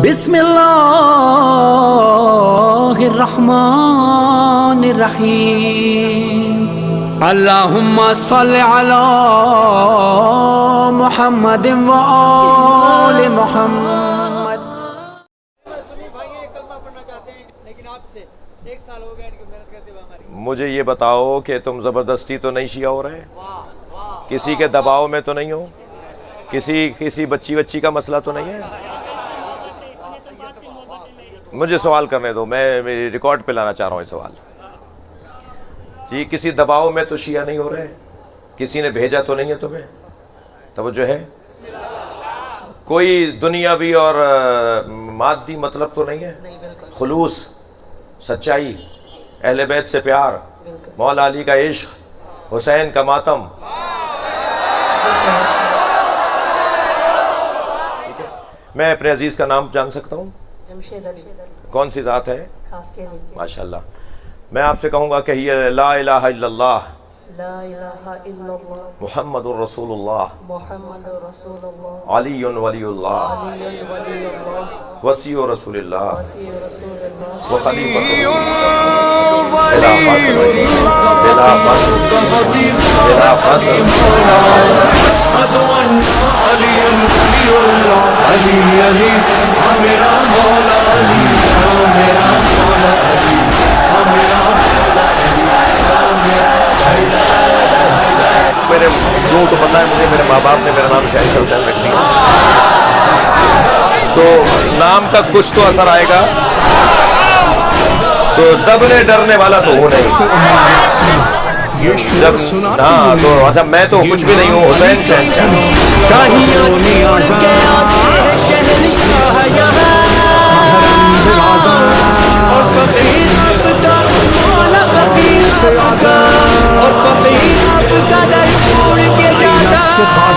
بسم اللہ الرحمن الرحیم اللہم صلی علی محمد و آل محمد. مجھے یہ بتاؤ کہ تم زبردستی تو نہیں شیعہ ہو رہے، کسی کے دباؤ میں تو نہیں ہو، کسی بچی کا مسئلہ تو نہیں ہے؟ مجھے سوال کرنے دو، میں میری ریکارڈ پہ لانا چاہ رہا ہوں یہ سوال. جی کسی دباؤ میں تو شیعہ نہیں ہو رہے، کسی نے بھیجا تو نہیں ہے تمہیں؟ توجہ ہے؟ کوئی دنیاوی اور مادی مطلب تو نہیں ہے؟ خلوص، سچائی، اہل بیت سے پیار، مولا علی کا عشق، حسین کا ماتم. میں اپنے عزیز کا نام جان سکتا ہوں؟ کون سی ذات ہے؟ ماشاءاللہ. میں آپ سے کہوں گا کہ یہ لا الہ الا اللہ محمد الرسول اللہ علی ولی اللہ وصی رسول اللہ وخلیفۃ میرے جو تو پتہ ہے مجھے، میرے ماں باپ نے میرا نام شاہد حسین رکھ دیا، تو نام کا کچھ تو اثر آئے گا. تو دبنے ڈرنے والا تو ہوں نہیں، جب ہاں تو اچھا میں تو کچھ بھی نہیں ہوں. حسین خاک